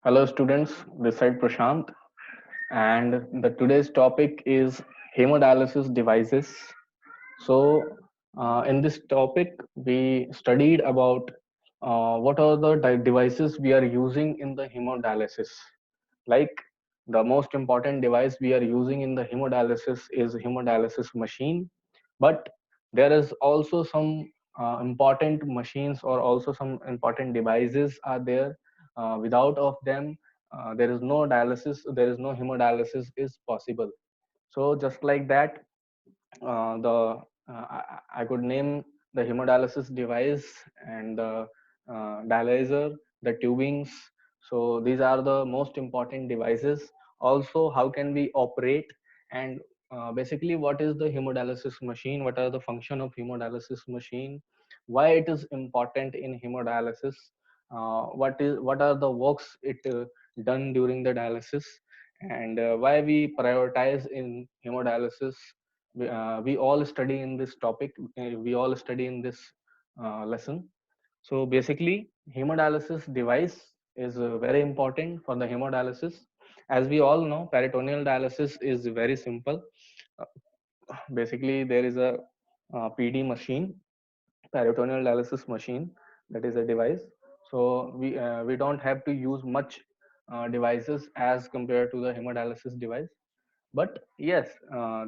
Hello, students. This side Prashant, and the today's topic is hemodialysis devices. In this topic, we studied about what are the devices we are using in the hemodialysis. Like the most important device we are using in the hemodialysis is hemodialysis machine, but there is also some important machines or also some important devices are there. Without of them, there is no dialysis, there is no hemodialysis is possible. So just like that, the I could name the hemodialysis device and the dialyzer, the tubings. So these are the most important devices. Also, how can we operate and basically what is the hemodialysis machine? What are the function of hemodialysis machine? Why it is important in hemodialysis? What are the works it done during the dialysis? And why we prioritize in hemodialysis. We all study in this topic, we all study in this lesson. So basically hemodialysis device is very important for the hemodialysis. As we all know, peritoneal dialysis is very simple. Uh, Basically there is a PD machine, peritoneal dialysis machine, that is a device. So we don't have to use much devices as compared to the hemodialysis device. But yes,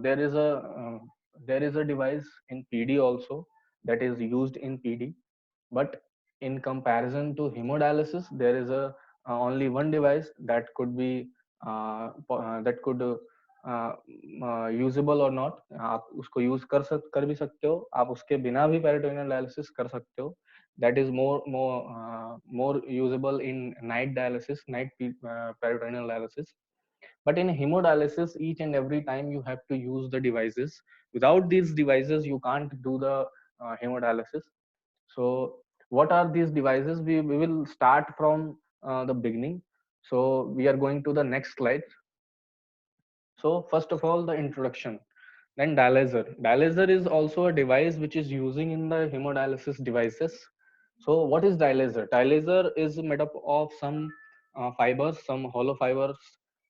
there is a device in PD also, that is used in PD. But in comparison to hemodialysis, there is a only one device that could be that could usable और not, आप उसको use कर भी सकते हो, आप उसके बिना भी पेरिटोनियल डायलिसिस कर सकते हो. That is more usable in night dialysis, night peritoneal dialysis. But in hemodialysis, each and every time you have to use the devices. Without these devices, you can't do the hemodialysis. So what are these devices? We will start from the beginning. So we are going to the next slide. So first of all, the introduction. Then dialyzer. Dialyzer is also a device which is using in the hemodialysis devices. So what is dialyzer? Dialyzer is made up of some fibers, some hollow fibers,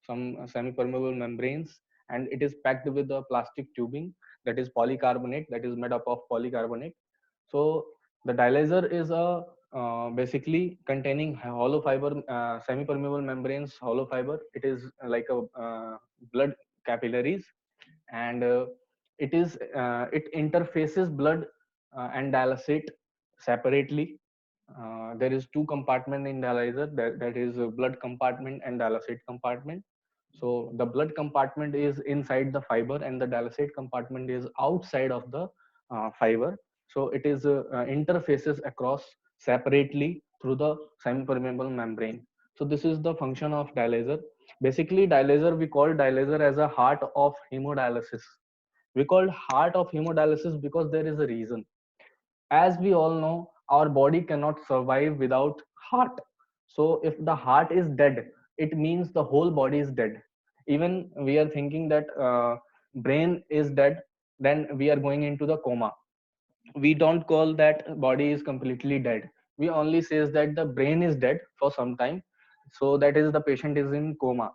some semi-permeable membranes, and it is packed with the plastic tubing, that is polycarbonate, that is made up of polycarbonate. So the dialyzer is a basically containing hollow fiber, semi-permeable membranes, hollow fiber. It is like a blood capillaries, and it interfaces blood and dialysate separately. There is two compartment in dialyzer, that is a blood compartment and dialysate compartment. So the blood compartment is inside the fiber and the dialysate compartment is outside of the fiber. So it is interfaces across separately through the semi-permeable membrane. So this is the function of dialyzer. Basically dialyzer, we call dialyzer as a heart of hemodialysis. We called heart of hemodialysis because there is a reason. As we all know, our body cannot survive without heart. So if the heart is dead, it means the whole body is dead. Even we are thinking that brain is dead, then we are going into the coma. We don't call that body is completely dead. We only says that the brain is dead for some time, so that is the patient is in coma.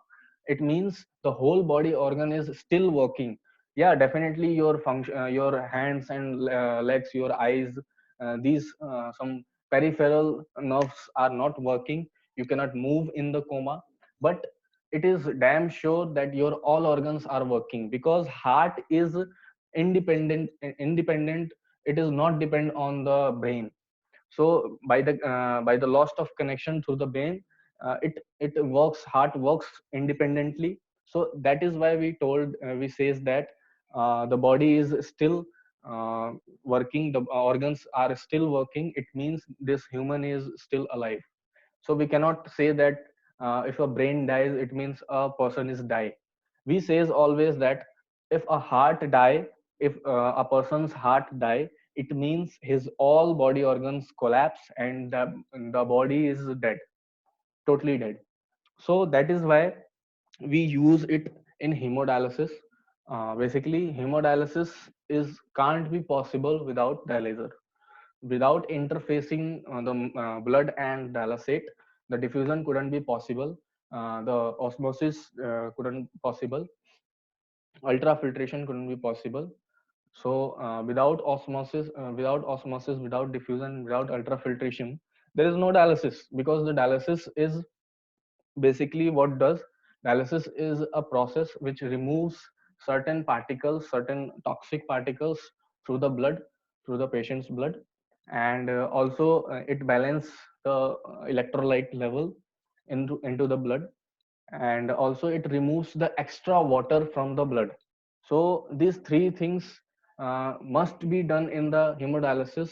It means the whole body organ is still working. Yeah, definitely your function, your hands and legs, your eyes, these some peripheral nerves are not working. You cannot move in the coma, but it is damn sure that your all organs are working because heart is independent. It is not depend on the brain. So by the loss of connection through the brain, it works, heart works independently. So that is why we says that the body is still uh, working, the organs are still working. It means this human is still alive. So we cannot say that if a brain dies, it means a person is die. We says always that if a heart die, if a person's heart die, it means his all body organs collapse and the body is dead, totally dead. So that is why we use it in hemodialysis. Basically hemodialysis is can't be possible without dialyzer. Without interfacing the blood and dialysate, the diffusion couldn't be possible, the osmosis couldn't possible, ultrafiltration couldn't be possible. So without osmosis, without diffusion, without ultrafiltration, there is no dialysis, because the dialysis is basically what does dialysis is a process which removes certain particles, certain toxic particles through the blood, through the patient's blood, and also it balance the electrolyte level into the blood, and also it removes the extra water from the blood. So these three things must be done in the hemodialysis.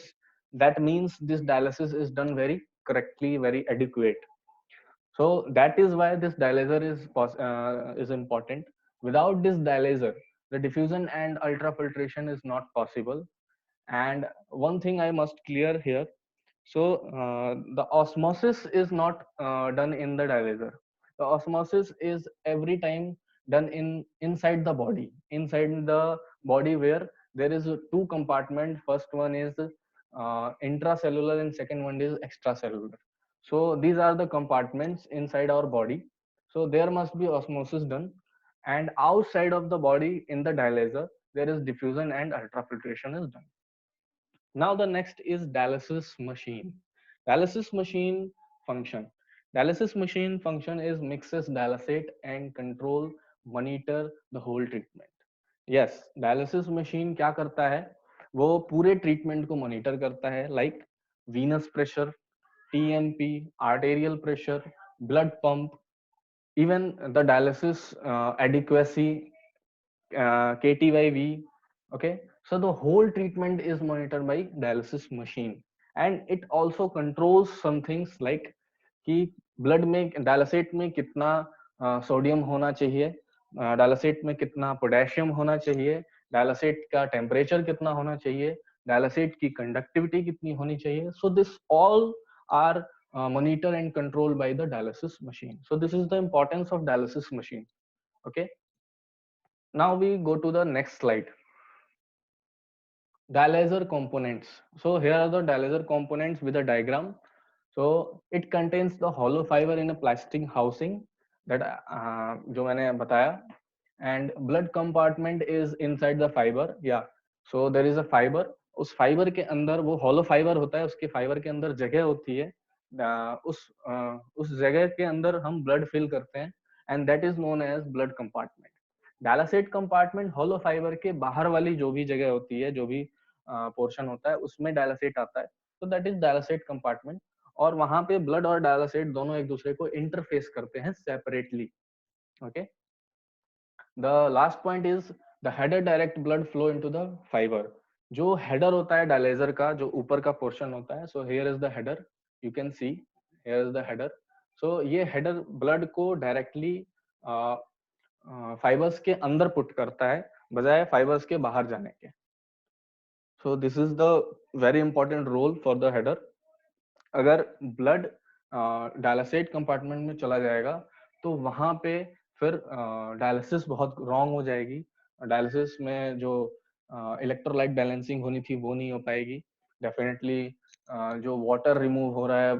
That means this dialysis is done very correctly, very adequate. So that is why this dialyzer is important. Without this dialyzer, the diffusion and ultrafiltration is not possible. And one thing I must clear here, so the osmosis is not done in the dialyzer. The osmosis is every time done inside the body, inside the body, where there is two compartment. First one is intracellular and second one is extracellular. So these are the compartments inside our body. So there must be osmosis done, and outside of the body in the dialyzer there is diffusion and ultrafiltration is done. Now the next is dialysis machine. Dialysis machine function. Dialysis machine function is mixes dialysate and control, monitor the whole treatment. Yes, dialysis machine क्या करता है, वो पूरे treatment को monitor करता है, like venous pressure, TMP, arterial pressure, blood pump, even the dialysis adequacy, KTYV. Okay, so the whole treatment is monitored by dialysis machine, and it also controls some things like कि blood में dialysate में कितना sodium होना चाहिए, dialysate में कितना potassium होना चाहिए, डायलिसेट का टेम्परेचर कितना होना चाहिए, डायलिसेट की कंडक्टिविटी कितनी होनी चाहिए. So this all are monitor and controlled by the dialysis machine. So this is the importance of dialysis machine. Okay, now we go to the next slide. Dialyzer components. So here are the dialyzer components with a diagram. So it contains the hollow fiber in a plastic housing that जो मैंने बताया, and blood compartment is inside the fiber. Yeah, so there is a fiber. उस fibre के अंदर वो hollow fiber होता है, उसके फाइबर के अंदर जगह होती है, उस जगह के अंदर हम ब्लड फिल करते हैं, and that is known as blood compartment. Dialysate compartment hollow fibre के बाहर वाली जो भी जगह होती है, जो भी पोर्शन होता है, उसमें डायलासेट आता है, तो दैट इज डायलासेट कंपार्टमेंट. और वहां पे ब्लड और डायलासेट दोनों एक दूसरे को इंटरफेस करते हैं separately. Okay, the last point is the header direct blood flow into the fibre. जो हेडर होता है डायलाइजर का, जो ऊपर का पोर्शन होता है, so here is the header, you can see here is the header. So ये हेडर ब्लड को डायरेक्टली फाइबर्स के अंदर पुट करता है बजाय फाइबर्स के बाहर जाने के. So this is the very important role for the header. अगर ब्लड डायलिसेट कंपार्टमेंट में चला जाएगा तो वहां पे फिर डायलिसिस बहुत रॉन्ग हो जाएगी. डायलिसिस में जो इलेक्ट्रोलाइट बैलेंसिंग होनी थी वो नहीं हो पाएगी. डेफिनेटली जो वाटर रिमूव हो रहा है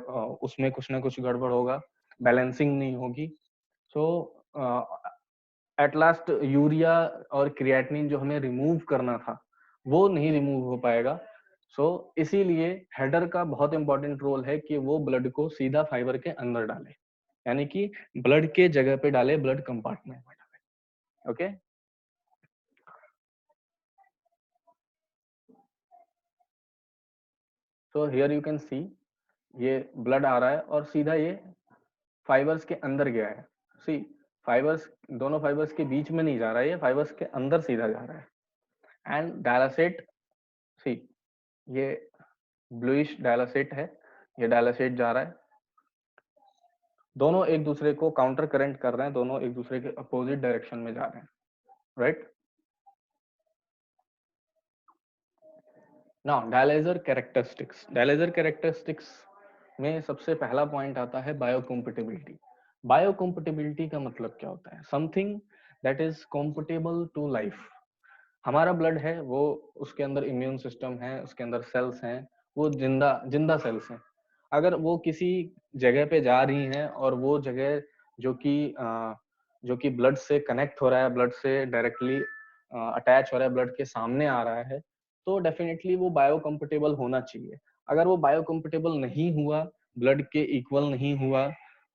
उसमें कुछ ना कुछ गड़बड़ होगा, बैलेंसिंग नहीं होगी. सो एट लास्ट यूरिया और क्रिएटिनिन जो हमें रिमूव करना था वो नहीं रिमूव हो पाएगा. सो इसीलिए हेडर का बहुत इंपॉर्टेंट रोल है कि वो ब्लड को सीधा फाइबर के अंदर डाले, यानी कि ब्लड के जगह पे डाले, ब्लड कंपार्टमेंट में डाले. Okay, so here you can सी ये ब्लड आ रहा है और सीधा ये फाइबर्स के अंदर गया है. सी, फाइबर्स, दोनों फाइबर्स के बीच में नहीं जा रहा है, ये फाइबर्स के अंदर सीधा जा रहा है. एंड डायलासेट, सी ये ब्लूइश डायलासेट है, ये डायलासेट जा रहा है, दोनों एक दूसरे को काउंटर करंट कर रहे हैं, दोनों एक दूसरे के अपोजिट डायरेक्शन में जा रहे हैं, right. Now dialyser characteristics. Dialyser characteristics में सबसे पहला पॉइंट आता है बायोकम्पेटिबिलिटी. बायोकम्पेटिबिलिटी का मतलब क्या होता है? Something that is comfortable to life. हमारा ब्लड है, वो उसके अंदर इम्यून सिस्टम है, उसके अंदर सेल्स हैं, वो जिंदा जिंदा सेल्स हैं. अगर वो किसी जगह पे जा रही हैं और वो जगह जो कि ब्लड से कनेक्ट हो रहा है, ब्लड से डायरेक्टली अटैच हो रहा है, ब्लड के सामने आ रहा है, तो डेफिनेटली वो बायोकम्पेटेबल होना चाहिए। अगर वो बायोकम्पेटेबल नहीं हुआ, ब्लड के इक्वल नहीं हुआ,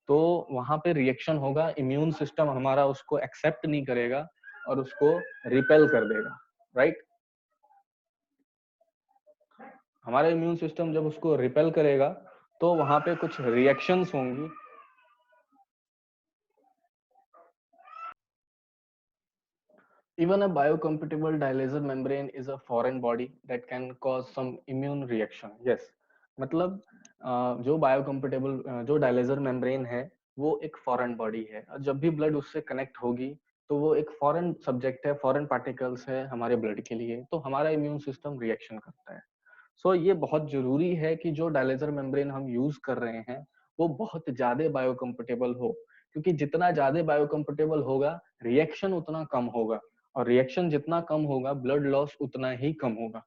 तो वहां पे रिएक्शन होगा, इम्यून सिस्टम हमारा उसको एक्सेप्ट नहीं करेगा और उसको रिपेल कर देगा, राइट। हमारा इम्यून सिस्टम जब उसको रिपेल करेगा तो वहां पे कुछ रिएक्शंस होंगी। Even a biocompatible dialyzer membrane is a foreign body that can cause some immune reaction. Yes, मतलब जो बायोकम्पेटेबल जो डायलाइजर मेम्ब्रेन है वो एक फॉरेन बॉडी है, और जब भी ब्लड उससे कनेक्ट होगी तो वो एक फॉरेन सब्जेक्ट है, फॉरेन पार्टिकल्स है हमारे ब्लड के लिए, तो हमारा इम्यून सिस्टम रिएक्शन करता है। सो ये बहुत जरूरी है कि जो डायलाइजर मेम्ब्रेन हम यूज कर रहे हैं वो बहुत ज्यादा बायोकम्पेटेबल हो, क्योंकि जितना ज्यादा बायोकम्पेटेबल होगा रिएक्शन उतना कम होगा, और रिएक्शन जितना कम होगा ब्लड लॉस उतना ही कम होगा।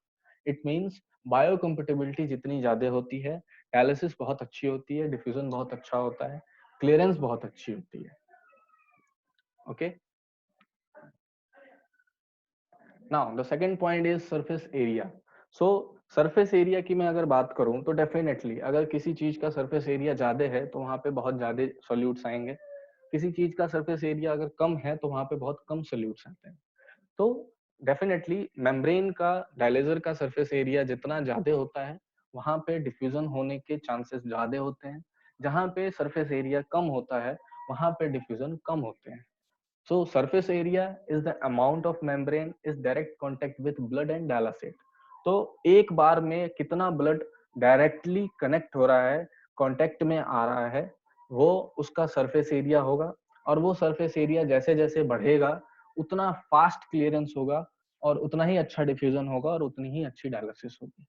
इट मीन्स बायोकम्पेटेबिलिटी जितनी ज्यादा होती है, डायलिसिस बहुत अच्छी होती है, डिफ्यूजन बहुत अच्छा होता है, क्लियरेंस बहुत अच्छी होती है। Okay, now the second point is surface area. So surface area की मैं अगर बात करूं तो डेफिनेटली अगर किसी चीज का सरफेस एरिया ज्यादा है तो वहां पे बहुत ज्यादा सोल्यूट्स आएंगे, किसी चीज का सरफेस एरिया अगर कम है तो वहां पे बहुत कम सोल्यूट्स आते हैं। तो डेफिनेटली मेम्ब्रेन का, डायलेजर का सरफेस एरिया जितना ज्यादा होता है वहां पे डिफ्यूजन होने के चांसेस ज्यादा होते हैं, जहां पे सरफेस एरिया कम होता है वहां पे डिफ्यूजन कम होते हैं। So surface area is the amount of membrane is direct contact with blood and dialysate. तो एक बार में कितना ब्लड डायरेक्टली कनेक्ट हो रहा है, कांटेक्ट में आ रहा है, वो उसका सरफेस एरिया होगा, और वो सरफेस एरिया जैसे जैसे बढ़ेगा उतना फास्ट क्लियरेंस होगा और उतना ही अच्छा डिफ्यूजन होगा और उतनी ही अच्छी डायलिसिस होगी।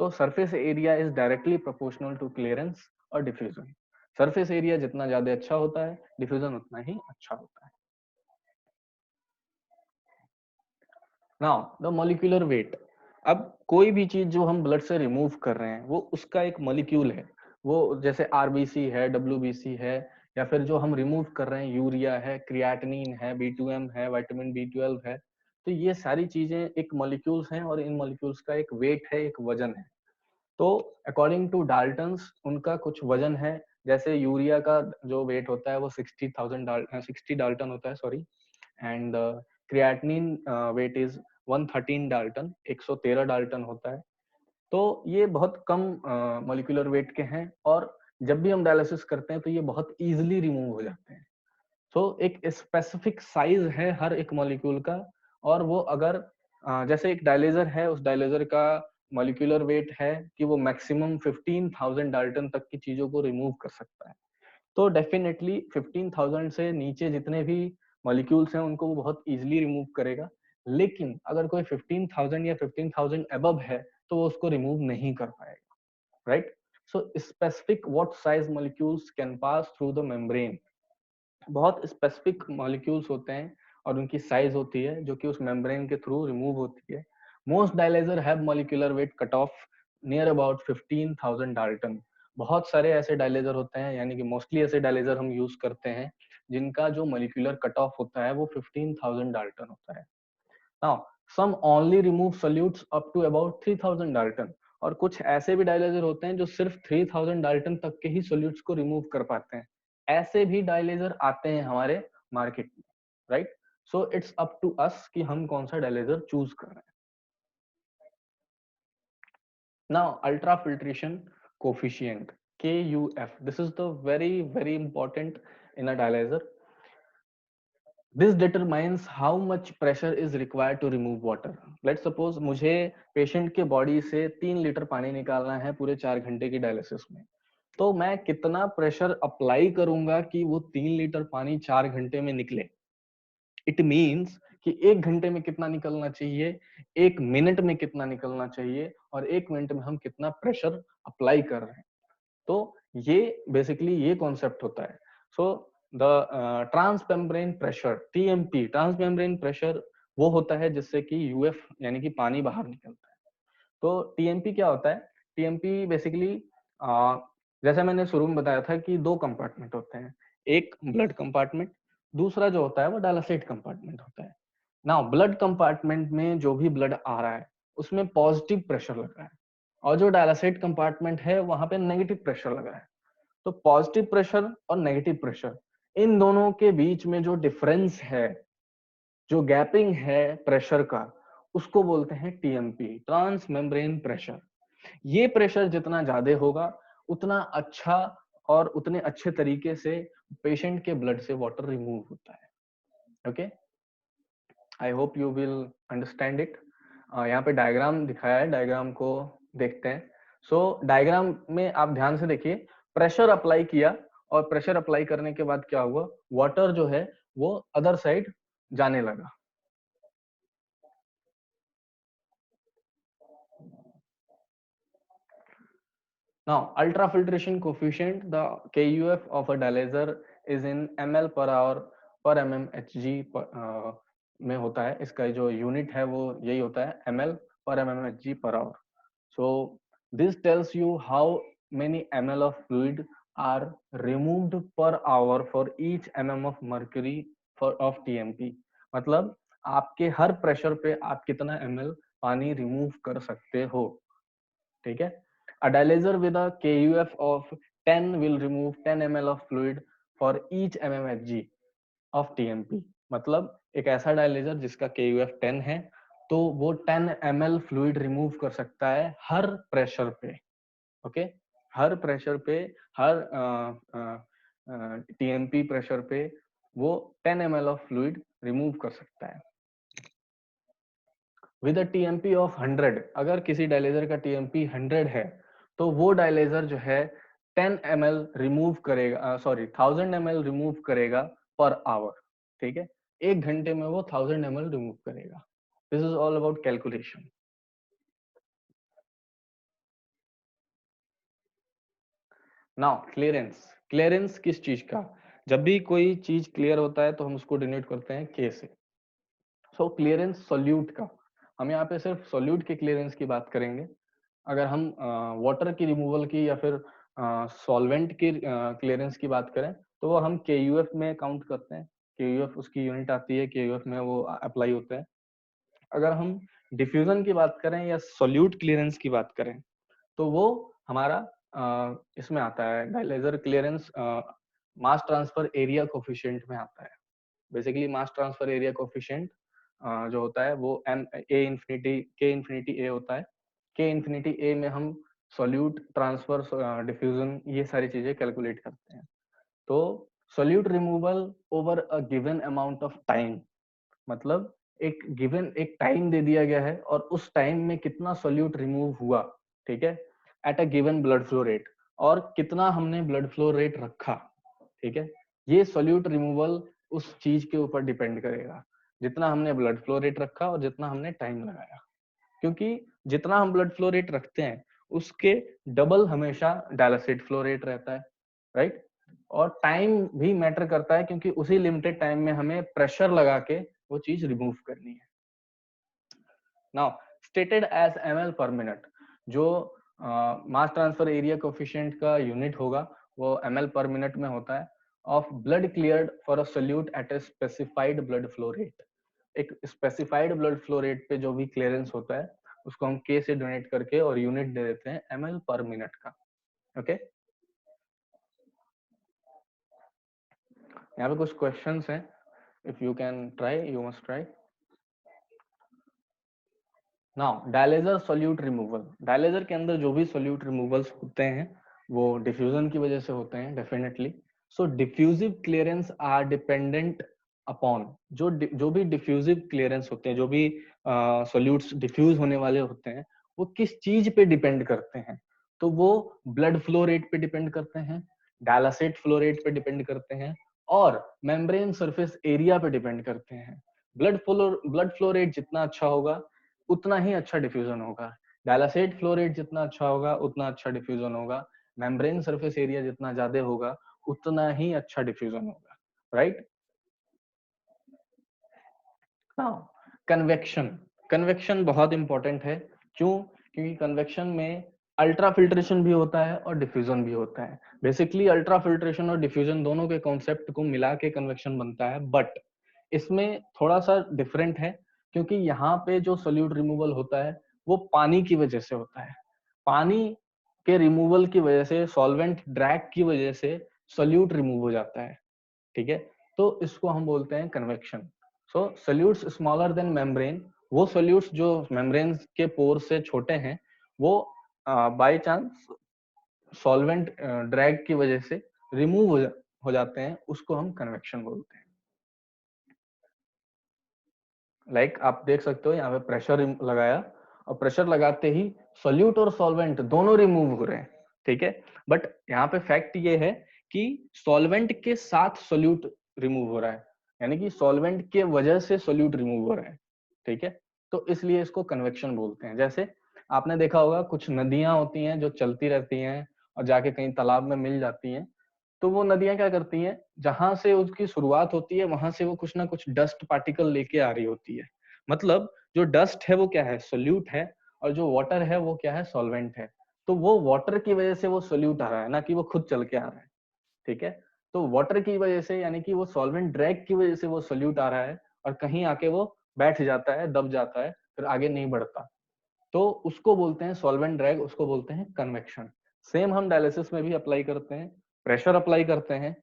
तो surface area is directly proportional to clearance और डिफ्यूजन। सरफेस एरिया जितना ज्यादा अच्छा होता है डिफ्यूजन उतना ही अच्छा होता है। Now the molecular weight. अब कोई भी चीज जो हम ब्लड से रिमूव कर रहे हैं वो उसका एक मॉलिक्यूल है, वो जैसे आरबीसी है, डब्ल्यूबीसी है, या फिर जो हम रिमूव कर रहे हैं यूरिया है, क्रिएटिनिन है, B2M है, विटामिन B12 है, तो ये सारी चीजें एक मॉलिक्यूल्स हैं और इन मॉलिक्यूल्स का एक वेट है, एक वजन है। तो अकॉर्डिंग टू डाल्टन्स उनका कुछ वजन है, जैसे यूरिया का जो वेट होता है वो 60 डाल्टन होता है, sorry, and creatinine weight is 113 dalton, 113 dalton होता है। तो ये बहुत कम मॉलिक्यूलर वेट के हैं, और जब भी हम डायलिसिस करते हैं तो ये बहुत इजीली रिमूव हो जाते हैं। तो एक स्पेसिफिक साइज है हर एक मॉलिक्यूल का, और वो अगर जैसे एक डायलेजर है, उस डायलेजर का मॉलिक्यूलर वेट है कि वो मैक्सिमम 15,000 डाल्टन तक की चीजों को रिमूव कर सकता है। तो डेफिनेटली 15,000 से नीचे जितने भी मॉलिक्यूल्स हैं उनको वो बहुत इजीली रिमूव करेगा, लेकिन अगर कोई 15,000 या 15,000 अबव है तो वो उसको रिमूव नहीं कर पाएगा, right. So specific what size molecules can pass through the membrane, बहुत स्पेसिफिक मॉलिक्यूल्स होते हैं और उनकी साइज होती है जो कि उस मेम्ब्रेन के थ्रू रिमूव होती है। Most dialyser have molecular weight cut off near about 15,000 Dalton. बहुत सारे ऐसे डायलेजर होते हैं, यानी कि मोस्टली ऐसे डायलेजर हम यूज करते हैं जिनका जो मॉलिक्यूलर कट ऑफ होता है वो 15,000 डाल्टन होता है। Now some only remove solutes up to about 3,000 dalton, और कुछ ऐसे भी डायलेजर होते हैं जो सिर्फ 3,000 डाल्टन तक के ही सोल्यूट्स को रिमूव कर पाते हैं। ऐसे भी डायलेजर आते हैं हमारे मार्केट में, right. So it's up to us कि हम कौन सा डायलेजर चूज कर रहे हैं। Now ultra filtration coefficient, KUF, this is the very very important in a dialyser. This determines how much pressure is required to remove water. Let suppose मुझे patient के body से 3 लीटर पानी निकालना है पूरे 4 घंटे की डायलिसिस में, तो मैं कितना प्रेशर अप्लाई करूंगा कि वो 3 लीटर पानी 4 घंटे में निकले। इट मीन्स कि 1 घंटे में कितना निकलना चाहिए, 1 मिनट में कितना निकलना चाहिए, और 1 मिनट में हम कितना प्रेशर अप्लाई कर रहे हैं। तो ये बेसिकली ये कॉन्सेप्ट होता है। So the transmembrane pressure, TMP, transmembrane pressure वो होता है जिससे कि UF यानी कि पानी बाहर निकलता है। तो TMP क्या होता है? TMP बेसिकली जैसे मैंने शुरू में बताया था कि 2 कंपार्टमेंट होते हैं, एक ब्लड कंपार्टमेंट, दूसरा जो होता है वो डायलिसिट कंपार्टमेंट होता है। नाउ ब्लड कंपार्टमेंट में जो भी ब्लड आ रहा है उसमें पॉजिटिव प्रेशर लग रहा है, और जो डायलिसिट कंपार्टमेंट है वहां पे नेगेटिव प्रेशर लग रहा है। तो पॉजिटिव प्रेशर और नेगेटिव प्रेशर, इन दोनों के बीच में जो डिफरेंस है, जो गैपिंग है प्रेशर का, उसको बोलते हैं टीएमपी, ट्रांस मेम्ब्रेन प्रेशर। ये प्रेशर जितना ज्यादा होगा उतना अच्छा और उतने अच्छे तरीके से पेशेंट के ब्लड से वाटर रिमूव होता है। Okay, I hope you will understand it. यहाँ पे डायग्राम दिखाया है, डायग्राम को देखते हैं। सो डायग्राम में आप ध्यान से देखिए, प्रेशर अप्लाई किया और प्रेशर अप्लाई करने के बाद क्या हुआ, वाटर जो है वो अदर साइड जाने लगा। Now, ultrafiltration coefficient, the KUF of a dialyzer is in ml per hour per mmHg में होता है। इसका जो यूनिट है वो यही होता है, ml per mmHg per hour. So this tells you how many ml of fluid are removed per hour for each mm of mercury for of TMP. मतलब आपके हर प्रेशर पे आप कितना ml पानी रिमूव कर सकते हो, ठीक है। A dialyzer with a KUF of 10 will remove 10 ml of fluid for each mmHg of TMP। मतलब एक ऐसा डायलेजर जिसका KUF 10 है तो वो 10 ml फ्लूइड रिमूव कर सकता है हर प्रेशर पे। ओके, हर प्रेशर पे, हर टीएमपी प्रेशर पे वो 10 ml ऑफ फ्लूइड रिमूव कर सकता है। विद अ टीएमपी ऑफ 100, अगर किसी डायलेजर का टीएमपी 100 है तो वो डायलेजर जो है 10 ml रिमूव करेगा, सॉरी 1000 ml रिमूव करेगा पर आवर, ठीक है। 1 घंटे में वो 1000 ml रिमूव करेगा। This is all about calculation. Now clearance, clearance किस चीज का, जब भी कोई चीज क्लियर होता है तो हम उसको डिनोट करते हैं के से। सो क्लियरेंस सॉल्यूट का, हम यहाँ पे सिर्फ सॉल्यूट के क्लियरेंस की बात करेंगे। अगर हम वाटर की रिमूवल की या फिर सॉल्वेंट की क्लियरेंस की बात करें तो वो हम केयूएफ में काउंट करते हैं। केयूएफ उसकी यूनिट आती है, केयूएफ में वो अप्लाई होता है। अगर हम डिफ्यूजन की बात करें या सॉल्यूट क्लियरेंस की बात करें तो वो हमारा इसमें आता है, डायलेजर क्लियरेंस मास ट्रांसफर एरिया कोफिशिएंट में आता है। Basically mass transfer area coefficient जो होता है वो एम ए इन्फिनिटी के इन्फिनिटी ए होता है। के इन्फिनिटी ए में हम सॉल्यूट, ट्रांसफर, डिफ्यूजन, ये सारी चीजें कैलकुलेट करते हैं। तो solute removal over a given amount of time, मतलब एक गिवन एक टाइम दे दिया गया है और उस टाइम में कितना सॉल्यूट रिमूव हुआ, ठीक है, at a given blood flow rate, और कितना हमने ब्लड फ्लो रेट रखा, ठीक है। ये सॉल्यूट रिमूवल उस चीज के ऊपर डिपेंड करेगा, जितना हमने ब्लड फ्लो रेट रखा और जितना हमने टाइम लगाया। क्योंकि जितना हम ब्लड फ्लो रेट रखते हैं उसके डबल हमेशा डायलिसिट फ्लो रेट रहता है, राइट। और टाइम भी मैटर करता है क्योंकि उसी लिमिटेड टाइम में हमें प्रेशर लगा के वो चीज रिमूव करनी है। Now stated as ml per minute, जो मास ट्रांसफर एरिया कोफिशिएंट का यूनिट होगा वो ml पर मिनट में होता है, of blood cleared for a solute at a specified blood flow rate. एक स्पेसिफाइड ब्लड फ्लो रेट पे जो भी क्लियरेंस होता है उसको हम के से डोनेट करके और यूनिट दे देते हैं ml पर मिनट का। ओके, यहाँ पे कुछ क्वेश्चंस हैं, if you can try, you must try. Now dialyser solute removal, dialyser के अंदर जो भी सॉल्यूट रिमूवल्स होते हैं वो डिफ्यूजन की वजह से होते हैं definitely. So diffusive clearance are dependent upon, जो भी डिफ्यूजिव क्लियरेंस होते हैं, जो भी सॉल्यूट्स डिफ्यूज होने वाले होते हैं, वो किस चीज पे डिपेंड करते हैं, तो वो ब्लड फ्लो रेट पे डिपेंड करते हैं, डायलिसिट फ्लो रेट पे डिपेंड करते हैं, और मेम्ब्रेन सरफेस एरिया पे डिपेंड करते हैं। ब्लड फ्लो रेट जितना अच्छा होगा उतना ही अच्छा डिफ्यूजन होगा, डायलिसिट फ्लो रेट जितना अच्छा होगा उतना अच्छा डिफ्यूजन होगा, मेम्ब्रेन सरफेस एरिया जितना ज्यादा होगा उतना ही अच्छा डिफ्यूजन होगा, राइट। नाउ कन्वेक्शन, कन्वेक्शन बहुत इंपॉर्टेंट है। क्यों? क्योंकि कन्वेक्शन में अल्ट्रा फिल्ट्रेशन भी होता है और डिफ्यूजन भी होता है। बेसिकली अल्ट्रा फिल्ट्रेशन और डिफ्यूजन दोनों के कॉन्सेप्ट को मिला के कन्वेक्शन बनता है, बट इसमें थोड़ा सा डिफरेंट है, क्योंकि यहाँ पे जो सोल्यूट रिमूवल होता है वो पानी की वजह से होता है। पानी के रिमूवल की वजह से, सॉल्वेंट ड्रैग की वजह से सोल्यूट रिमूव हो जाता है, ठीक है। तो इसको हम बोलते हैं कन्वेक्शन। सो सोल्यूट्स स्मॉलर देन मेम्ब्रेन, वो सोल्यूट्स जो मेम्ब्रेन के पोर से छोटे हैं, वो बाय चांस सॉल्वेंट ड्रैग की वजह से रिमूव हो जाते हैं, उसको हम कन्वेक्शन बोलते हैं। लाइक आप देख सकते हो यहाँ पे प्रेशर लगाया, और प्रेशर लगाते ही सोल्यूट और सॉल्वेंट दोनों रिमूव हो रहे हैं, ठीक है। बट यहाँ पे फैक्ट ये है कि सॉल्वेंट के साथ सोल्यूट रिमूव हो रहा है, यानी कि सॉल्वेंट के वजह से सोल्यूट रिमूव हो रहा है, ठीक है। तो इसलिए इसको कन्वेक्शन बोलते हैं। जैसे आपने देखा होगा कुछ नदियां होती हैं जो चलती रहती हैं और जाके कहीं तालाब में मिल जाती हैं, तो वो नदियां क्या करती हैं, जहां से उसकी शुरुआत होती है वहां से वो कुछ ना कुछ डस्ट पार्टिकल लेके आ रही होती है। मतलब जो डस्ट है वो क्या है, सोल्यूट है, और जो वाटर है वो क्या है, सॉल्वेंट है। तो वो वाटर की वजह से वो सोल्यूट आ रहा है, ना कि वो खुद चल के आ रहा है, ठीक है। तो वाटर की वजह से, यानी कि वो सॉल्वेंट ड्रैग की वजह से वो सोल्यूट आ रहा है, और कहीं आके वो बैठ जाता है, दब जाता है, फिर आगे नहीं बढ़ता। तो उसको बोलते हैं सॉल्वेंट ड्रैग, उसको बोलते हैं कन्वेक्शन। सेम हम डायलिसिस में भी अप्लाई करते हैं, प्रेशर अप्लाई करते हैं,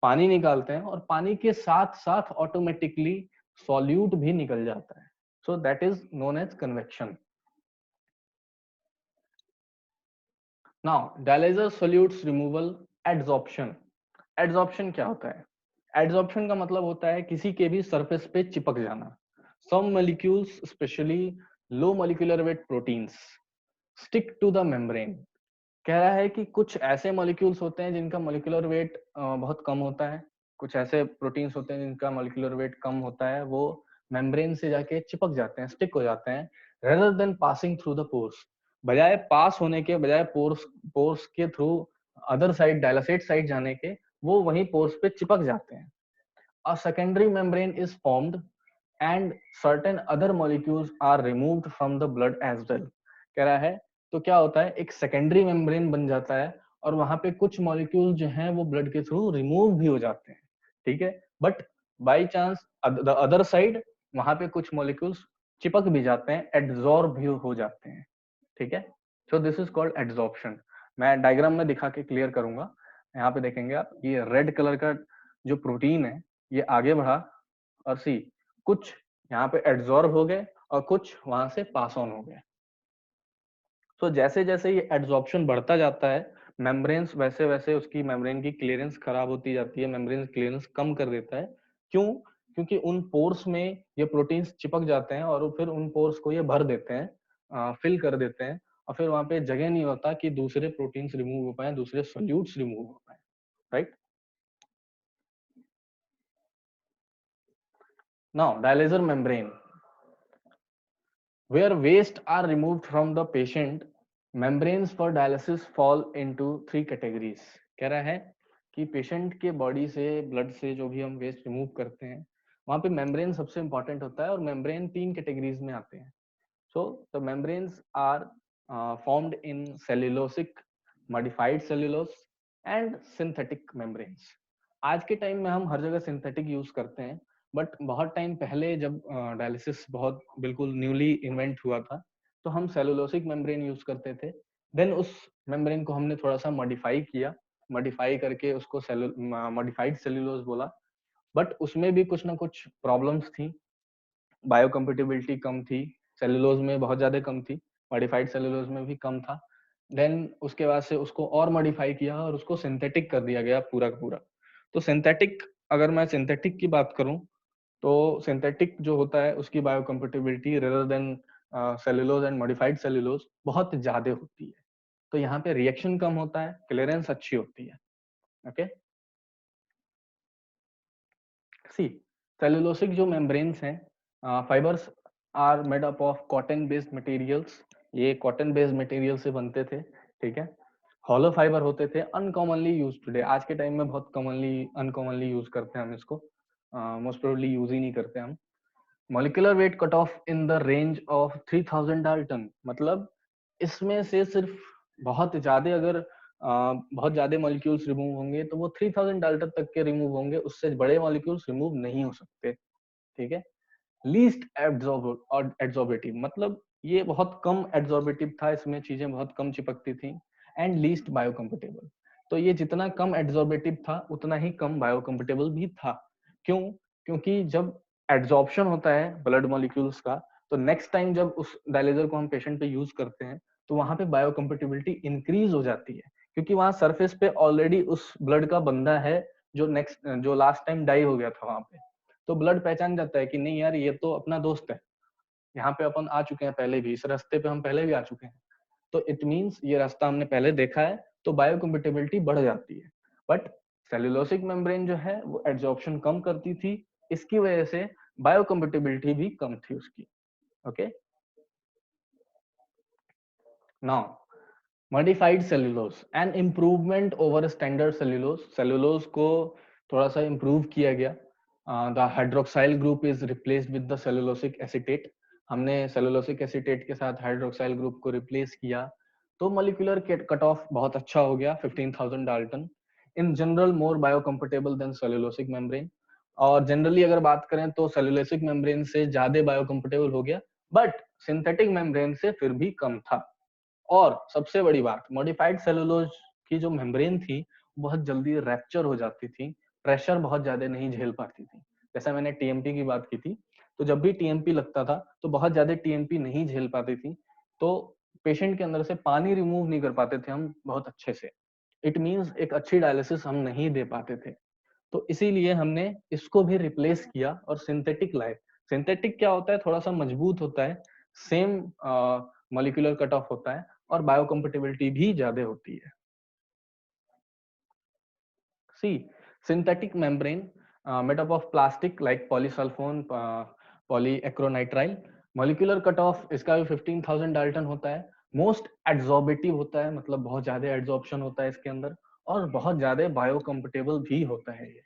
पानी निकालते हैं, और पानी के साथ साथ ऑटोमेटिकली सॉल्यूट भी निकल जाता है। So that is known as convection. Now dialyser solutes removal, adsorption. Adsorption क्या होता है? एडसॉर्प्शन का मतलब होता है किसी के भी सरफेस पे चिपक जाना। Some molecules, specially low molecular weight proteins, stick to the membrane. कह रहा है कि कुछ ऐसे मॉलिक्यूल्स होते हैं जिनका मॉलिक्यूलर वेट बहुत कम होता है, कुछ ऐसे प्रोटीन्स होते हैं जिनका मॉलिक्यूलर वेट कम होता है, वो मेम्ब्रेन से जाके चिपक जाते हैं, स्टिक हो जाते हैं, rather than passing through the pores. बजाय पास होने के, बजाय पोर्स पोर्स के through other side, dialysate side जाने के, वो वहीं पोर्स पे चिपक जाते हैं। A secondary membrane is formed and certain other molecules are removed from the blood as well. कह रहा है तो क्या होता है, एक सेकेंडरी मेम्ब्रेन बन जाता है, और वहां पे कुछ मॉलिक्यूल जो हैं वो ब्लड के थ्रू रिमूव भी हो जाते हैं, ठीक है। But by chance the other side, वहां पे कुछ मॉलिक्यूल्स चिपक भी जाते हैं, एड्सॉर्ब भी हो जाते हैं, ठीक है। सो दिस इज कॉल्ड एड्सॉर्प्शन। मैं डायग्राम में दिखा के क्लियर करूंगा। यहाँ पे देखेंगे आप, ये रेड कलर का जो प्रोटीन है, ये आगे बढ़ा, और सी कुछ यहाँ पे एड्सॉर्ब हो गए और कुछ वहां से पास ऑन हो गए। तो जैसे जैसे ये एड्सॉर्प्शन बढ़ता जाता है मेम्ब्रेन्स, वैसे वैसे उसकी मेम्ब्रेन की क्लियरेंस खराब होती जाती है, मेम्ब्रेन क्लियरेंस कम कर देता है। क्यों? क्योंकि उन पोर्स में ये प्रोटीन्स चिपक जाते हैं, और फिर उन पोर्स को ये भर देते हैं, फिल कर देते हैं, और फिर वहां पे जगह नहीं होता कि दूसरे प्रोटीन्स रिमूव हो पाए, दूसरे सोल्यूट्स रिमूव हो पाए, right. Now dialysis membrane, where waste are removed from the patient, membranes for dialysis fall into three categories। कह रहा है कि पेशेंट के बॉडी से, ब्लड से जो भी हम वेस्ट रिमूव करते हैं, वहां पे मेम्ब्रेन सबसे इंपॉर्टेंट होता है, और मेम्ब्रेन तीन कैटेगरीज में आते हैं। So the membranes are formed in cellulosic, modified cellulose and synthetic membranes। आज के टाइम में हम हर जगह सिंथेटिक यूज करते हैं, बट बहुत टाइम पहले जब डायलिसिस बहुत बिल्कुल न्यूली इन्वेंट हुआ था, तो हम सेलुलोसिक मेम्ब्रेन यूज करते थे। देन उस मेम्ब्रेन को हमने थोड़ा सा मॉडिफाई किया, मॉडिफाई करके उसको मॉडिफाइड सेलुलोज बोला। बट उसमें भी कुछ ना कुछ प्रॉब्लम्स थी, बायोकम्पेटिबिलिटी कम थी, सेलुलोज में बहुत ज्यादा कम थी, मॉडिफाइड सेलुलोज में भी कम था। देन उसके बाद से उसको और मॉडिफाई किया और उसको सिंथेटिक कर दिया गया पूरा का पूरा। तो सिंथेटिक, अगर मैं सिंथेटिक की बात करूं, तो सिंथेटिक जो होता है उसकी biocompatibility rather than cellulose and modified cellulose बहुत ज्यादा होती है। तो यहाँ पे रिएक्शन कम होता है, क्लियरेंस अच्छी होती है, ओके। सी सेलुलोसिक जो मेम्ब्रेन्स हैं, fibres are made up of cotton based materials. ये कॉटन बेस्ड मटेरियल से बनते थे, ठीक है। हॉलो फाइबर होते थे, अनकॉमनली यूज टुडे, आज के टाइम में बहुत कॉमनली अनकॉमनली यूज करते हैं हम इसको, मोस्ट प्रोबेबली यूज ही नहीं करते हम। Molecular weight cut off in the range of 3000 Dalton, मतलब इसमें से सिर्फ बहुत ज्यादा अगर बहुत ज्यादा मॉलिक्यूल्स रिमूव होंगे तो वो 3000 डाल्टन तक के रिमूव होंगे, उससे बड़े मॉलिक्यूल्स रिमूव नहीं हो सकते, ठीक है। लीस्ट एड्सॉर्बेटिव मतलब ये बहुत कम एड्सॉर्बेटिव था, इसमें चीजें बहुत कम चिपकती थी। एंड लीस्ट बायोकम्पेटेबल, तो ये जितना कम एड्सॉर्बेटिव था उतना ही कम बायोकम्पेटेबल भी था। क्यों? क्योंकि जब एड्सॉर्प्शन होता है ब्लड मॉलिक्यूल्स का, तो नेक्स्ट टाइम जब उस डायलिजर को हम पेशेंट पे यूज करते हैं तो वहां पे बायोकम्पेटेबिलिटी इंक्रीज हो जाती है, क्योंकि वहां सरफेस पे ऑलरेडी उस ब्लड का बंदा है जो लास्ट टाइम डाई हो गया था वहां पे। तो ब्लड पहचान जाता है कि नहीं यार ये तो अपना दोस्त है, यहाँ पे अपन आ चुके हैं पहले भी, इस रास्ते पे हम पहले भी आ चुके हैं, तो इट मीन्स ये रास्ता हमने पहले देखा है, तो बायोकम्पेटेबिलिटी बढ़ जाती है। बट सेल्यूलोसिक मेम्ब्रेन जो है वो एड्सॉर्प्शन कम करती थी, इसकी वजह से बायोकम्पेटेबिलिटी भी कम थी उसकी। Okay, now modified cellulose an improvement over standard cellulose, cellulose को थोड़ा सा इम्प्रूव किया गया। The hydroxyl group is replaced with the cellulosic acetate, हमने सेल्यूलोसिक एसीटेट के साथ हाइड्रोक्साइल ग्रुप को रिप्लेस किया, तो मॉलिक्यूलर कट ऑफ बहुत अच्छा हो गया 15,000 dalton. In general more biocomfortable than cellulosic membrane, और जनरली अगर बात करें तो सेल्यूलोसिक मेम्ब्रेन से ज्यादा बायोकम्फर्टेबल हो गया, बट सिंथेटिक मेम्ब्रेन से फिर भी कम था। और सबसे बड़ी बात, मॉडिफाइड सेलुलोज की जो मेम्ब्रेन थी बहुत जल्दी रैप्चर हो जाती थी, प्रेशर बहुत ज्यादा नहीं झेल पाती थी। जैसा मैंने टीएमपी की बात की थी, तो जब भी टीएमपी लगता था तो बहुत ज्यादा टीएमपी नहीं झेल पाती थी, तो पेशेंट के अंदर से पानी रिमूव नहीं कर पाते थे हम बहुत अच्छे से, इट मीन्स एक अच्छी डायलिसिस हम नहीं दे पाते थे। तो इसीलिए हमने इसको भी रिप्लेस किया और सिंथेटिक लाए। सिंथेटिक क्या होता है, थोड़ा सा मजबूत होता है, सेम मॉलिक्यूलर कट ऑफ होता है और बायोकम्पेटिबिलिटी भी ज्यादा होती है। See synthetic membrane made up of plastic like polysulfone, polyacrylonitrile, molecular cut off इसका भी 15,000 डाल्टन होता है, मोस्ट एड्सॉर्बेटिव होता है, मतलब बहुत ज्यादा एड्सॉर्प्शन होता है इसके अंदर, और बहुत ज्यादा बायोकम्पेटेबल भी होता है ये।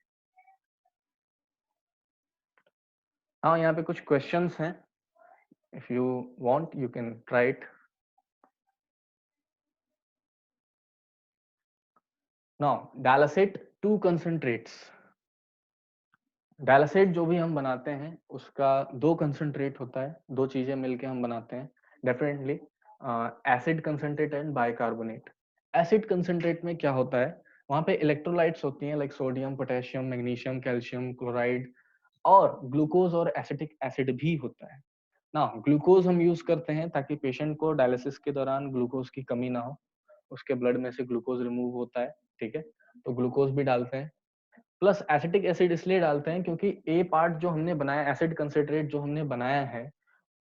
हाँ, यहाँ पे कुछ क्वेश्चंस हैं, if you want you can try it. Now dialysate two concentrates, डायलासेट जो भी हम बनाते हैं उसका दो कंसंट्रेट होता है, दो चीजें मिलके हम बनाते हैं definitely, acid concentrate and bicarbonate. Acid concentrate में क्या होता है, वहां पे इलेक्ट्रोलाइट्स होती हैं like sodium, potassium, magnesium, calcium, chloride, और ग्लूकोज और एसिटिक एसिड भी होता है ना। ग्लूकोज हम यूज करते हैं ताकि पेशेंट को डायलिसिस के दौरान ग्लूकोज की कमी ना हो, उसके ब्लड में से ग्लूकोज रिमूव होता है, ठीक है, तो ग्लूकोज भी डालते हैं। प्लस एसिटिक एसिड इसलिए डालते हैं क्योंकि ए पार्ट जो हमने बनाया, एसिड कंसेंट्रेट जो हमने बनाया है,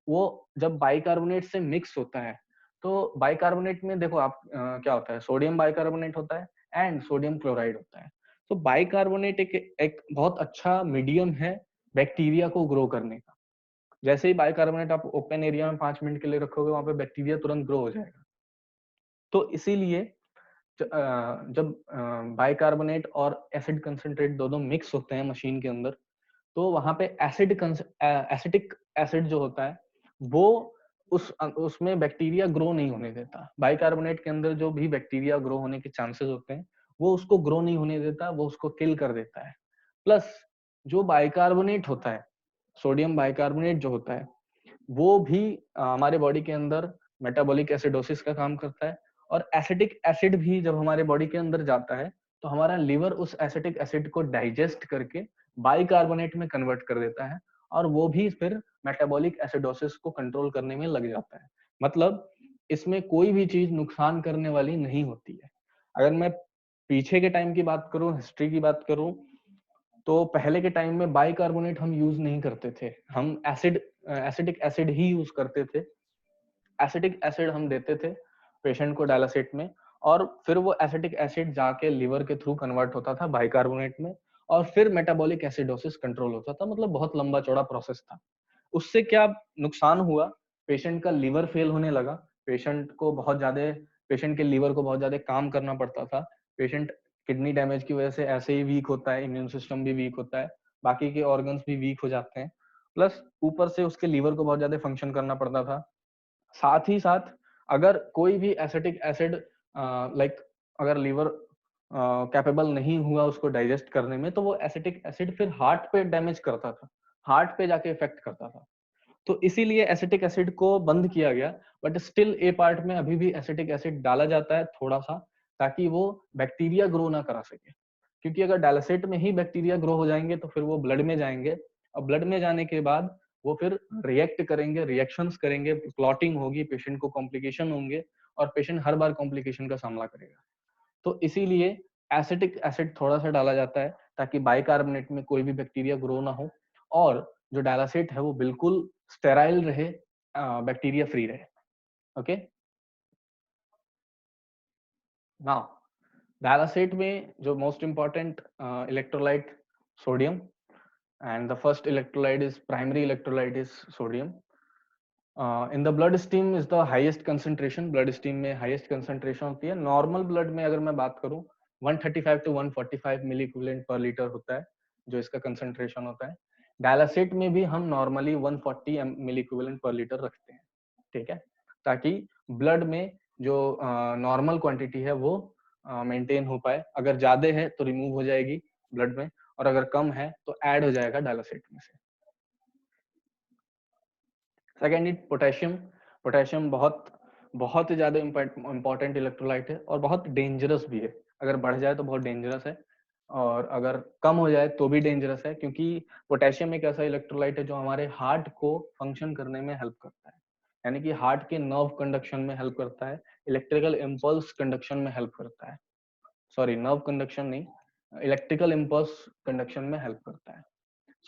वो जब बाइकार्बोनेट से मिक्स होता है, तो बाइकार्बोनेट में देखो आप क्या होता है, सोडियम बाइकार्बोनेट होता है एंड सोडियम क्लोराइड होता है। तो बाइकार्बोनेट एक बहुत अच्छा मीडियम है बैक्टीरिया को ग्रो करने का। जैसे ही बाइकार्बोनेट आप ओपन एरिया में 5 मिनट के लिए रखोगे, वहां पे बैक्टीरिया तुरंत ग्रो हो जाएगा। तो इसीलिए जब बाइकार्बोनेट और एसिड कंसंट्रेट दोनों मिक्स होते हैं मशीन के अंदर, तो वहां पे एसिटिक एसिड जो होता है वो उसमें बैक्टीरिया ग्रो नहीं होने देता। बाइकार्बोनेट के अंदर जो भी बैक्टीरिया ग्रो होने के चांसेस होते हैं वो उसको ग्रो नहीं होने देता, वो उसको किल कर देता है। प्लस जो बाइकार्बोनेट होता है, सोडियम बाइकार्बोनेट जो होता है, वो भी हमारे बॉडी के अंदर मेटाबॉलिक एसिडोसिस का काम करता है, और एसिटिक एसिड भी जब हमारे बॉडी के अंदर जाता है तो हमारा लिवर उस एसिटिक एसिड को डाइजेस्ट करके बाइकार्बोनेट में कन्वर्ट कर देता है, और वो भी फिर मेटाबॉलिक एसिडोसिस को कंट्रोल करने में लग जाता है। मतलब इसमें कोई भी चीज नुकसान करने वाली नहीं होती है। अगर मैं पीछे के टाइम की बात करूं, हिस्ट्री की बात करूं, तो पहले के टाइम में बाइकार्बोनेट हम यूज नहीं करते थे, हम एसिडिक एसिड ही यूज करते थे। एसिटिक एसिड हम देते थे पेशेंट को डायलिसिस में, और फिर वो एसिटिक एसिड जाके लिवर के थ्रू कन्वर्ट होता था बाइकार्बोनेट में, और फिर मेटाबॉलिक एसिडोसिस कंट्रोल होता था। मतलब बहुत लंबा चौड़ा प्रोसेस था। उससे क्या नुकसान हुआ, पेशेंट का लिवर फेल होने लगा, पेशेंट के लिवर को बहुत ज्यादा काम करना पड़ता था। पेशेंट किडनी डैमेज की वजह से ऐसे ही वीक होता है, इम्यून सिस्टम भी वीक होता है, बाकी के ऑर्गन्स भी वीक हो जाते हैं, प्लस ऊपर से उसके लिवर को बहुत ज्यादा फंक्शन करना पड़ता था। साथ ही साथ अगर कोई भी एसिटिक एसिड लाइक अगर लीवर कैपेबल नहीं हुआ उसको डाइजेस्ट करने में, तो वो एसिटिक एसिड फिर हार्ट पे डैमेज करता था, हार्ट पे जाके इफेक्ट करता था। तो इसीलिए एसिटिक एसिड को बंद किया गया। बट स्टिल ए पार्ट में अभी भी एसिटिक एसिड डाला जाता है थोड़ा सा, ताकि वो बैक्टीरिया ग्रो ना करा सके। क्योंकि अगर डायलिसिट में ही बैक्टीरिया ग्रो हो जाएंगे तो फिर वो ब्लड में जाएंगे, और ब्लड में जाने के बाद वो फिर रिएक्ट करेंगे, रिएक्शंस करेंगे, क्लॉटिंग होगी, पेशेंट को कॉम्प्लिकेशन होंगे, और पेशेंट हर बार कॉम्प्लिकेशन का सामना करेगा। तो इसीलिए एसिटिक एसिड थोड़ा सा डाला जाता है, ताकि बाइकार्बोनेट में कोई भी बैक्टीरिया ग्रो ना हो, और जो डायलासेट है वो बिल्कुल स्टेराइल रहे, बैक्टीरिया फ्री रहे। ओके, नाउ डायलासेट में जो most important electrolyte sodium, and the first electrolyte is primary electrolyte is sodium. In the blood stream is the highest concentration, blood stream में highest concentration होती है। normal blood में अगर मैं बात करूं 135 to 145 milli equivalent per litre होता है जो इसका concentration होता है। डायलासेट में भी हम नॉर्मली 140 मिली इक्विवेलेंट पर लीटर रखते हैं, ठीक है, ताकि ब्लड में जो नॉर्मल क्वांटिटी है वो मेंटेन हो पाए। अगर ज्यादा है तो रिमूव हो जाएगी ब्लड में, और अगर कम है तो ऐड हो जाएगा डायलासेट में से। Second is potassium. पोटेशियम बहुत बहुत ही ज्यादा इंपॉर्टेंट इलेक्ट्रोलाइट है, और बहुत डेंजरस भी है। अगर बढ़ जाए तो बहुत डेंजरस है, और अगर कम हो जाए तो भी डेंजरस है, क्योंकि पोटेशियम एक ऐसा इलेक्ट्रोलाइट है जो हमारे हार्ट को फंक्शन करने में हेल्प करता है, यानी कि हार्ट के नर्व कंडक्शन में हेल्प करता है, इलेक्ट्रिकल इम्पल्स कंडक्शन में हेल्प करता है, सॉरी नर्व कंडक्शन नहीं, इलेक्ट्रिकल इम्पल्स कंडक्शन में हेल्प करता है।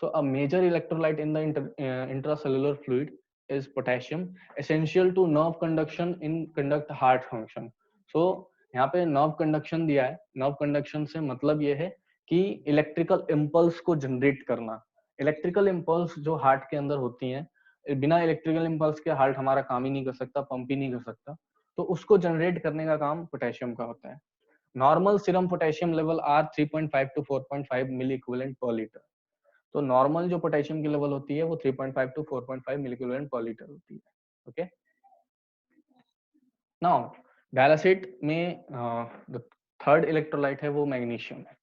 So a major electrolyte in the intracellular fluid is potassium, essential to nerve conduction in conduct heart function. So यहाँ पे nerve conduction दिया है, nerve conduction से मतलब ये है कि इलेक्ट्रिकल इम्पल्स को जनरेट करना। इलेक्ट्रिकल इम्पल्स जो हार्ट के अंदर होती हैं, बिना इलेक्ट्रिकल इम्पल्स के हार्ट हमारा काम ही नहीं कर सकता, पंप ही नहीं कर सकता, तो उसको जनरेट करने का काम पोटेशियम का होता है। Normal serum potassium level are 3.5 to 4.5 milli equivalent per litre. तो नॉर्मल जो पोटेशियम की लेवल होती है वो 3.5 टू 4.5 मिलीग्राम पर लीटर होती है। ओके, नाउ डायलासेट में द थर्ड इलेक्ट्रोलाइट है वो मैग्नीशियम है।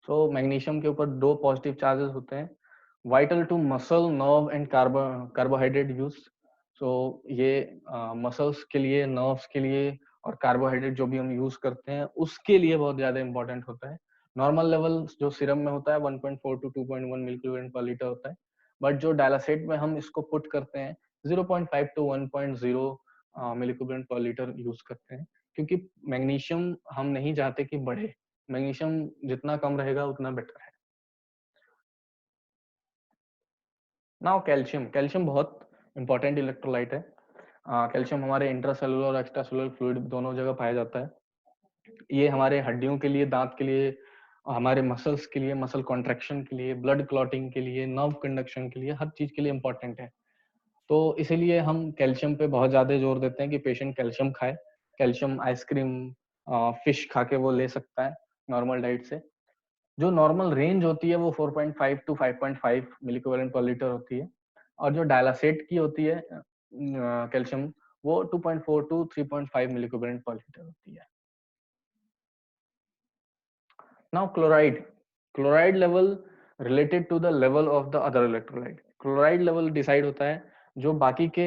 सो मैग्नीशियम के ऊपर दो पॉजिटिव चार्जेस होते हैं, vital to muscle nerve and carbohydrate use. So ये मसल्स के लिए, नर्व्स के लिए, और कार्बोहाइड्रेट जो भी हम यूज करते हैं उसके लिए बहुत ज्यादा इंपॉर्टेंट होता है। नॉर्मल लेवल जो सीरम में होता है 1.4 टू 2.1 मिलीग्राम पर लीटर होता है, बट जो डायलासेट में हम इसको पुट करते हैं 0.5 to 1.0 milligram per litre use करते हैं, क्योंकि मैग्नीशियम हम नहीं चाहते कि बढ़े, मैग्नीशियम जितना कम रहेगा उतना बेटर है। नाउ कैल्शियम, कैल्शियम बहुत इंपॉर्टेंट इलेक्ट्रोलाइट है। कैल्शियम हमारे इंट्रासेलुलर और एक्स्ट्रासेलुलर फ्लूइड दोनों जगह पाया जाता है। ये हमारे हड्डियों के लिए, दांत के लिए, हमारे मसल्स के लिए, मसल कॉन्ट्रैक्शन के लिए, ब्लड क्लॉटिंग के लिए, नर्व कंडक्शन के लिए, हर चीज के लिए इंपॉर्टेंट है। तो इसीलिए हम कैल्शियम पे बहुत ज्यादा जोर देते हैं कि पेशेंट कैल्शियम खाए। कैल्शियम आइसक्रीम, फिश खा के वो ले सकता है नॉर्मल डाइट से। जो नॉर्मल रेंज होती है वो 4.5 टू 5.5 मिलीक्वेलेंट पर लीटर होती है, और जो डायलासेट की होती है कैल्शियम, वो 2.4 टू 3.5 मिलीक्वेलेंट पर लीटर होती है। Now chloride. Chloride level related to the level of the other electrolyte. Chloride level decide होता है जो बाकी के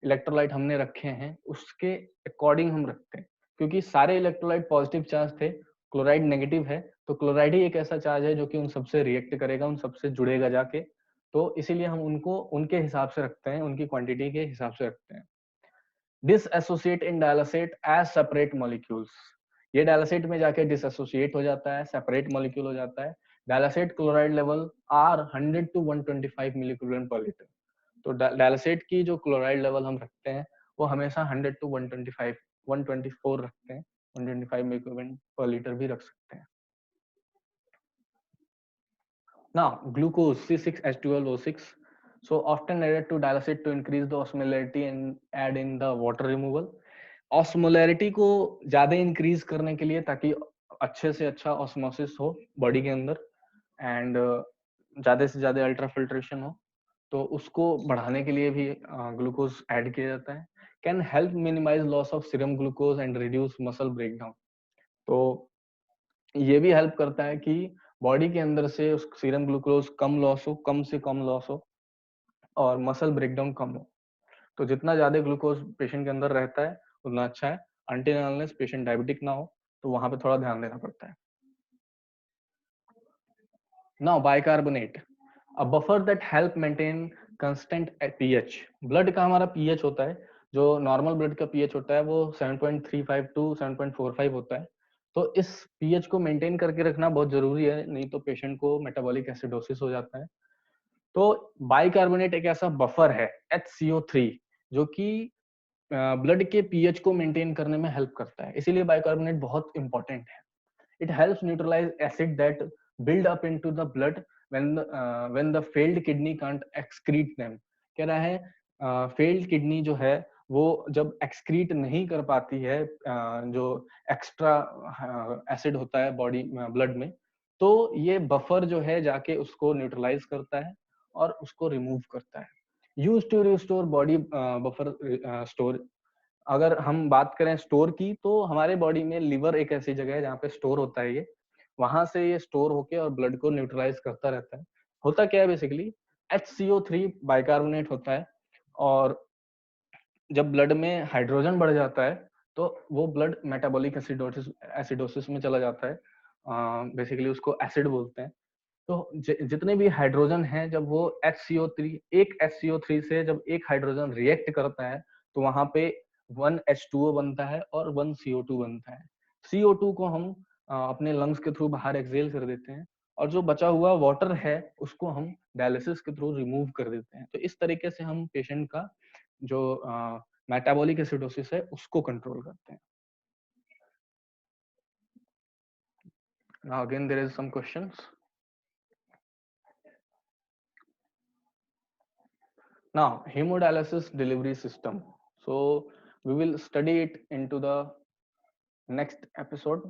इलेक्ट्रोलाइट हमने रखे हैं उसके अकॉर्डिंग हम रखते हैं, क्योंकि सारे इलेक्ट्रोलाइट पॉजिटिव चार्ज थे, क्लोराइड नेगेटिव है, तो क्लोराइड ही एक ऐसा चार्ज है जो कि उन सबसे रिएक्ट करेगा, उन सबसे जुड़ेगा जाके, तो इसीलिए हम उनको उनके हिसाब से रखते हैं, उनकी क्वांटिटी के हिसाब से रखते हैं। डिसएसोसिएट इन डायलासेट एज सेपरेट मॉलिक्यूल्स। ये डायलासेट में जाके डिसएसोसिएट हो जाता है, सेपरेट मॉलिक्यूल हो जाता है। Dialysate chloride level are 100 to 125 milligram per litre. तो डायलासेट की जो क्लोराइड लेवल हम रखते हैं वो हमेशा 100 टू 125 124 रखते हैं, 125 मिलीग्राम पर लीटर भी रख सकते हैं। Now, glucose C6H12O6, so often added to dialysate to increase the osmolarity and add in the water removal. Osmolarity को ज्यादा इंक्रीज करने के लिए, ताकि अच्छे से अच्छा ऑस्मोसिस हो बॉडी के अंदर, एंड ज्यादा से ज्यादा अल्ट्रा फिल्ट्रेशन हो, तो उसको बढ़ाने के लिए भी ग्लूकोज ऐड किया जाता है। Can help minimise loss of serum glucose and reduce muscle breakdown. तो ये भी हेल्प करता है कि बॉडी के अंदर से उस सीरम ग्लूकोज कम लॉस हो, कम से कम लॉस हो, और मसल ब्रेकडाउन कम हो। तो जितना ज्यादा ग्लूकोज पेशेंट के अंदर रहता है उतना अच्छा है, अनटिल अनलेस पेशेंट डायबिटिक ना हो, तो वहां पे थोड़ा ध्यान देना पड़ता है। Now bicarbonate, a buffer that help maintain constant pH. Blood का हमारा पीएच होता है, जो नॉर्मल ब्लड का पीएच होता है वो 7.35 टू 7.45 होता है। तो इस पीएच को मेंटेन करके रखना बहुत जरूरी है, नहीं तो पेशेंट को मेटाबॉलिक एसिडोसिस हो जाता है। तो बाइकार्बोनेट एक ऐसा बफर है, HCO3, जो कि ब्लड के पीएच को मेंटेन करने में हेल्प करता है, इसीलिए बाइकार्बोनेट बहुत इंपॉर्टेंट है। It helps neutralize acid that build up into the blood when the failed kidney can't excrete them। कह रहा है फेल्ड किडनी जो है वो जब एक्सक्रीट नहीं कर पाती है जो एक्स्ट्रा एसिड होता है बॉडी ब्लड में, तो ये बफर जो है जाके उसको न्यूट्रलाइज करता है और उसको रिमूव करता है। Use to restore body buffer store. अगर हम बात करें स्टोर की, तो हमारे बॉडी में लिवर एक ऐसी जगह है जहाँ पे स्टोर होता है, ये वहां से ये स्टोर होके और ब्लड को न्यूट्रलाइज करता रहता है। होता क्या है बेसिकली, HCO3 बाइकार्बोनेट होता है, और जब ब्लड में हाइड्रोजन बढ़ जाता है तो वो ब्लड मेटाबॉलिक एसिडोसिस एसिडोसिस में चला जाता है। बेसिकली उसको एसिड बोलते हैं। तो जितने भी हाइड्रोजन हैं, जब वो HCO3, एक HCO3 से जब एक हाइड्रोजन रिएक्ट करता है, तो वहां पे 1H2O बनता है और 1CO2 बनता है। CO2 को हम अपने लंग्स के थ्रू बाहर एक्सेल कर देते हैं, और जो बचा हुआ वाटर है उसको हम डायलिसिस के थ्रू रिमूव कर देते हैं। तो इस तरीके से हम पेशेंट का जो मेटाबॉलिक एसिडोसिस है उसको कंट्रोल करते हैं। Now again there is some questions. Now, hemodialysis delivery system. So we will study it into the next episode.